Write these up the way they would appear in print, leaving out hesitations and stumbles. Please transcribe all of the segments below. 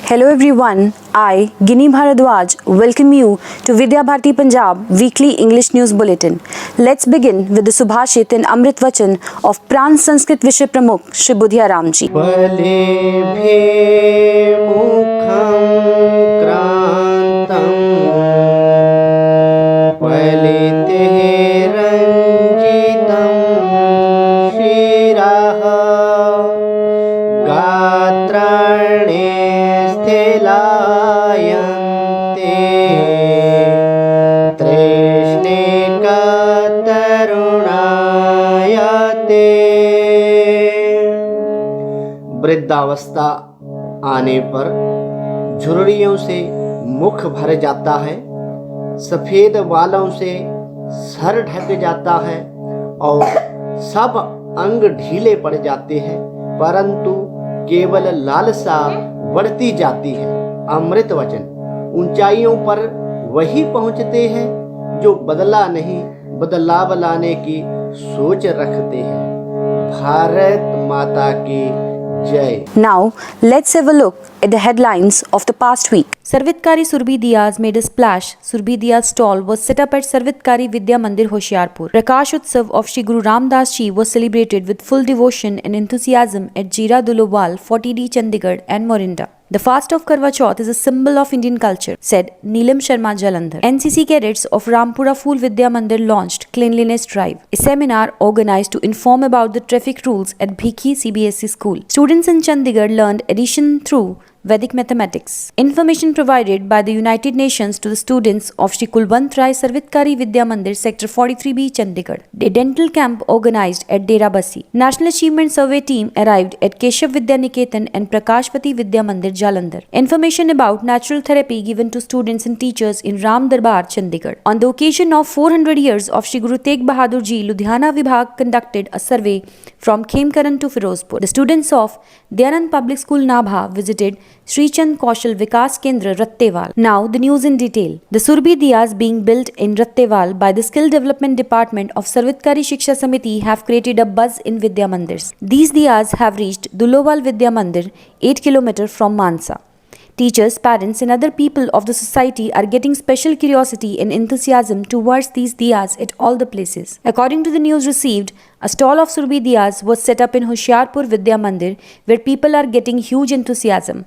Hello everyone, I, Gini Bharadwaj, welcome you to Vidya Bharati Punjab Weekly English News Bulletin. Let's begin with the Subhashit and Amrit Vachan of Pran Sanskrit Vishay Pramukh Shri Budhiya Ram Ji. वृद्धावस्था आने पर झुर्रियों से मुख भर जाता है, सफेद बालों से सर ढक जाता है और सब अंग ढीले पड़ जाते हैं, परंतु केवल लालसा बढ़ती जाती है। अमृत वचन। ऊंचाइयों पर वही पहुंचते हैं जो बदला नहीं, बदलाव लाने की सोच रखते हैं। भारत माता की जय। Now, let's have a look at the headlines of the past week. Sarvitkari Surbhi Diyas made a splash. Surbhi Diyas stall was set up at Sarvitkari Vidya Mandir Hoshiarpur. Prakash Utsav of Shri Guru Ram Das Ji was celebrated with full devotion and enthusiasm at Jira Dulowal, 40D Chandigarh and Morinda. The fast of Karwa Chauth is a symbol of Indian culture, said Neelam Sharma Jalandhar. NCC cadets of Rampura Phool Vidya Mandir launched Cleanliness Drive, a seminar organized to inform about the traffic rules at Bhikhi CBSE school. Students in Chandigarh learned addition through Vedic mathematics. Information provided by the United Nations to the students of Shri Kulwant Rai Sarvitkari Vidya Mandir Sector 43B Chandigarh. A dental camp organized at Dera Basi. National Achievement Survey team arrived at Keshav Vidya Niketan and Prakashvati Vidya Mandir Jalandhar. Information about natural therapy given to students and teachers in Ram Darbar Chandigarh. On the occasion of 400 years of Shri Guru Tegh Bahadur Ji, Ludhiana Vibhag conducted a survey from Khemkaran to Firozpur. The students of Dayanand Public School Nabha visited Sri Chand Kaushal Vikas Kendra Rattewal. Now the news in detail. The Surbhi Diyas being built in Rattewal by the Skill Development Department of Sarvitkari Shiksha Samiti have created a buzz in Vidya Mandirs. These Diyas have reached Dulowal Vidya Mandir, 8 km from Mansa. Teachers, parents and other people of the society are getting special curiosity and enthusiasm towards these diyas at all the places. According to the news received, a stall of Surbhi Diyas was set up in Hoshiarpur Vidya Mandir where people are getting huge enthusiasm.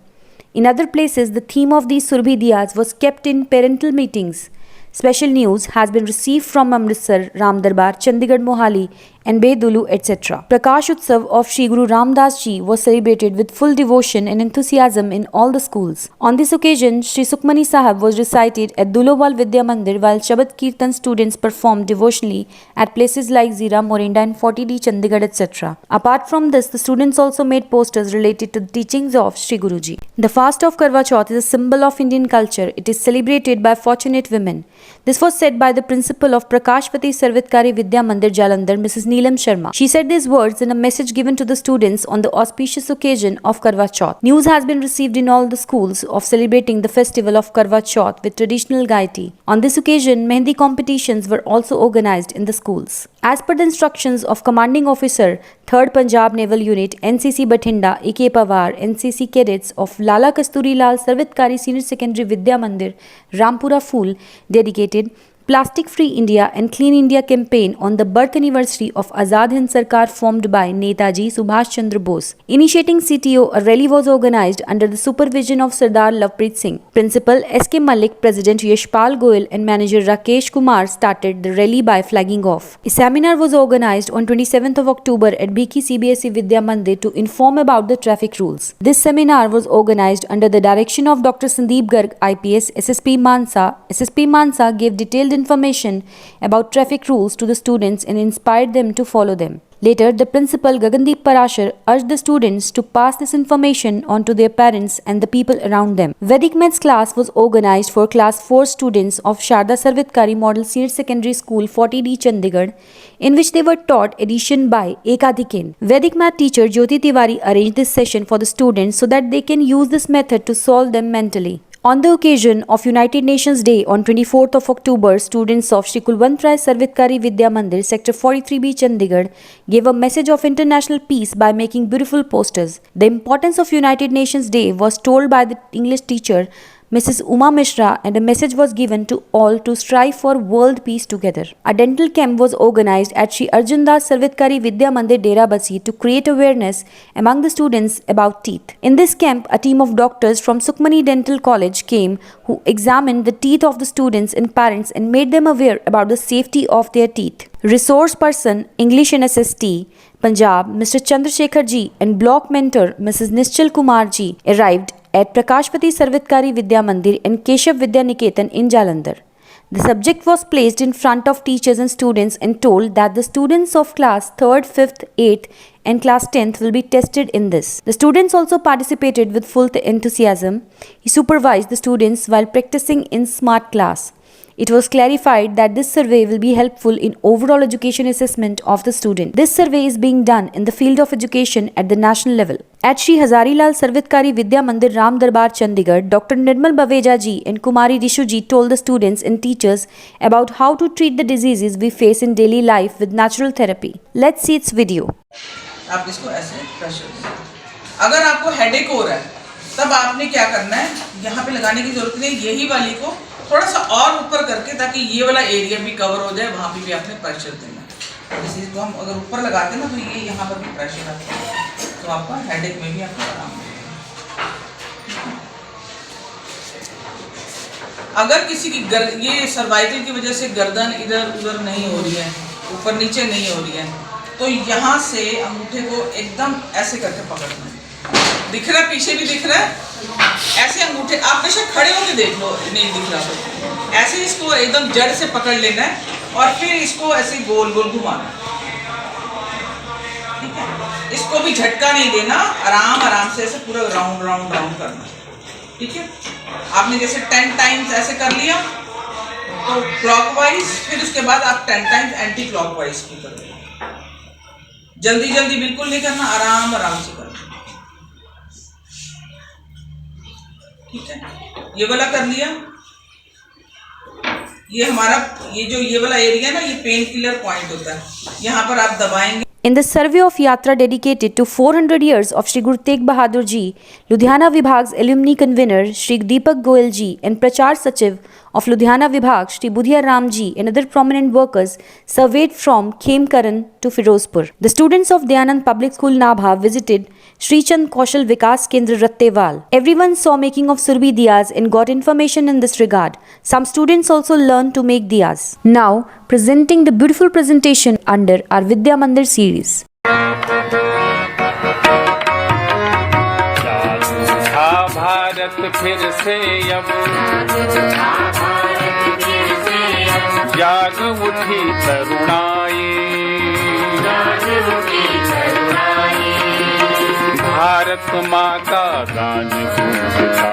In other places, the theme of these Surbhi Diyas was kept in parental meetings. Special news has been received from Amritsar, Ram Darbar, Chandigarh Mohali and Bedulu, etc. Prakash Utsav of Shri Guru Ram Das Ji was celebrated with full devotion and enthusiasm in all the schools. On this occasion, Shri Sukhmani Sahib was recited at Dulowal Vidya Mandir while Shabad Kirtan students performed devotionally at places like Zira, Morinda and 40D Chandigarh, etc. Apart from this, the students also made posters related to the teachings of Shri Guruji. The fast of Karwa Chauth is a symbol of Indian culture. It is celebrated by fortunate women. This was said by the principal of Prakashvati Sarvitkari Vidya Mandir Jalandhar, Mrs. Neelam Sharma. She said these words in a message given to the students on the auspicious occasion of Karwa Chauth. News has been received in all the schools of celebrating the festival of Karwa Chauth with traditional gaiety. On this occasion, Mehndi competitions were also organized in the schools. As per the instructions of Commanding Officer, 3rd Punjab Naval Unit, NCC Bathinda, A.K. Pawar, NCC cadets of Lala Kasturi Lal Sarvitkari Senior Secondary Vidya Mandir, Rampura Phool, dedicated Plastic Free India and Clean India campaign on the birth anniversary of Azad Hind Sarkar formed by Netaji Subhash Chandra Bose. Initiating CTO, a rally was organized under the supervision of Sardar Lovepreet Singh. Principal S.K. Malik, President Yashpal Goyal and Manager Rakesh Kumar started the rally by flagging off. A seminar was organized on 27th of October at Bhikhi CBSE Vidya Mandir to inform about the traffic rules. This seminar was organized under the direction of Dr. Sandeep Garg, IPS, SSP Mansa. SSP Mansa gave detailed information about traffic rules to the students and inspired them to follow them. Later, the principal Gagandeep Parashar urged the students to pass this information on to their parents and the people around them. Vedic Maths class was organized for class 4 students of Sharda Sarvitkari Model Senior Secondary School 40D Chandigarh, in which they were taught addition by Ekadiken. Vedic Math teacher Jyoti Tiwari arranged this session for the students so that they can use this method to solve them mentally. On the occasion of United Nations Day on 24th of October, students of Shri Kulwant Rai Sarvitkari Vidya Mandir, Sector 43B, Chandigarh, gave a message of international peace by making beautiful posters. The importance of United Nations Day was told by the English teacher, Mrs. Uma Mishra, and a message was given to all to strive for world peace together. A dental camp was organized at Shri Arjun Das Sarvitkari Vidya Mandir, Derabasi, to create awareness among the students about teeth. In this camp, a team of doctors from Sukhmani Dental College came who examined the teeth of the students and parents and made them aware about the safety of their teeth. Resource person, English and SST, Punjab, Mr. Chandrasekhar ji, and block mentor, Mrs. Nischal Kumar ji, arrived at Prakashpati Sarvitkari Vidya Mandir and Keshav Vidya Niketan in Jalandhar. The subject was placed in front of teachers and students and told that the students of class 3rd, 5th, 8th and class 10th will be tested in this. The students also participated with full enthusiasm. He supervised the students while practicing in smart class. It was clarified that this survey will be helpful in overall education assessment of the student. This survey is being done in the field of education at the national level. At Shri Hazarilal Sarvitkari Vidya Mandir, Ram Darbar, Chandigarh, Dr. Nirmal Baveja ji and Kumari Rishu ji told the students and teachers about how to treat the diseases we face in daily life with natural therapy. Let's see its video. आप इसको ऐसे pressure, अगर आपको headache हो रहा है तब आपने क्या करना है, यहाँ पे लगाने की जरूरत नहीं, यही वाली को थोड़ा सा और ऊपर करके ताकि ये वाला एरिया भी कवर हो जाए, वहाँ पे भी आपने प्रेशर देना है। इस चीज़ को हम अगर ऊपर लगाते हैं ना तो ये यहाँ पर भी प्रेशर आता है, तो आपका हेडेक में भी आपको आराम मिलेगा। अगर किसी की ये सर्वाइकल की वजह से गर्दन इधर उधर नहीं हो रही है, ऊपर नीचे नहीं हो रही है, तो यहाँ से अंगूठे को एकदम ऐसे करके पकड़ना है। दिख रहा है, पीछे भी दिख रहा है, ऐसे अंगूठे आप बेशक खड़े होकर देख लो, नहीं दिख रहा तो ऐसे इसको एकदम जड़ से पकड़ लेना है और फिर इसको ऐसे गोल गोल घुमाना है। ठीक है, इसको भी झटका नहीं देना, आराम आराम से ऐसे पूरा राउंड राउंड राउंड करना। ठीक है, आपने जैसे 10 टाइम्स ऐसे कर लिया तो क्लॉकवाइज, फिर उसके बाद आप 10 टाइम्स एंटी क्लॉकवाइज की कर लेना। जल्दी जल्दी बिल्कुल नहीं करना, आराम आराम से करना। ठीक है, ये वाला कर लिया। ये हमारा ये वाला एरिया ना, ये पेन किलर पॉइंट होता है, यहाँ पर आप दबाएंगे। In the survey of Yatra dedicated to 400 years of Shri Guru Tegh Bahadur Ji, Ludhiana Vibhag's alumni convener Shri Deepak Goyal Ji and Prachar Sachiv of Ludhiana Vibhag Shri Budhiya Ram Ji and other prominent workers surveyed from Khemkaran to Firozpur. The students of Dayanand Public School Nabha visited Shri Chand Kaushal Vikas Kendra Rattewal. Everyone saw making of Surbi Diyas and got information in this regard. Some students also learned to make diyas. Now, presenting the beautiful presentation under our Vidya Mandir series. Bharat फिर से अब जाग उठी तरुणाई, भारत माँ का गान गूंजता,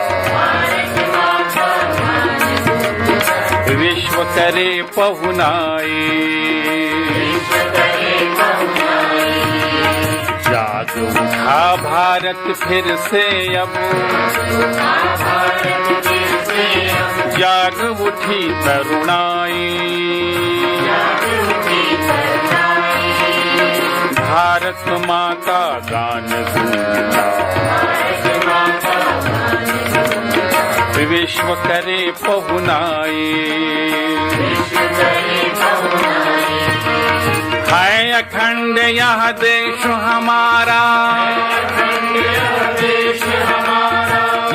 विश्व करे पहुनाई, जाग उठा भारत फिर से अब, जाग उठी तरुणाई, भारत माँ का गान गूंजता, विश्व करे पहुनाई, है अखंड यह देश हमारा,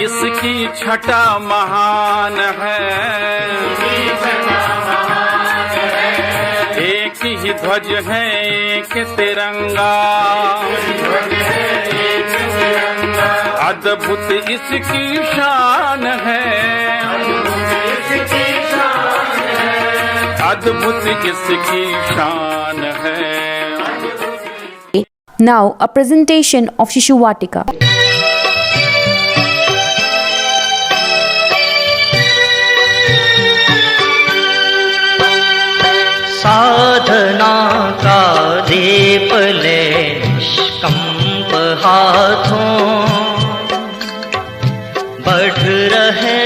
इसकी छटा महान है, एक ही ध्वज है एक तिरंगा, अद्भुत इसकी शान है, अद्भुत इसकी शान है। Now, a presentation of Shishu Vatika. साधना का दीप ले निष्कंप हाथों, बढ़ रहे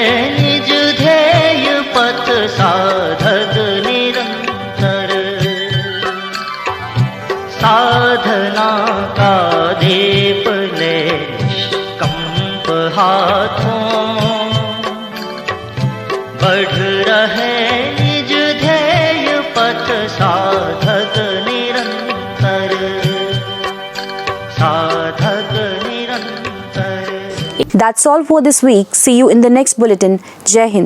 साधना का दीप ले कंप हाथों, बढ़ रहे निज ध्येय पथ साधक निरंतर, साधक निरंतर। That's all for this week. See you in the next bulletin. Jai Hind.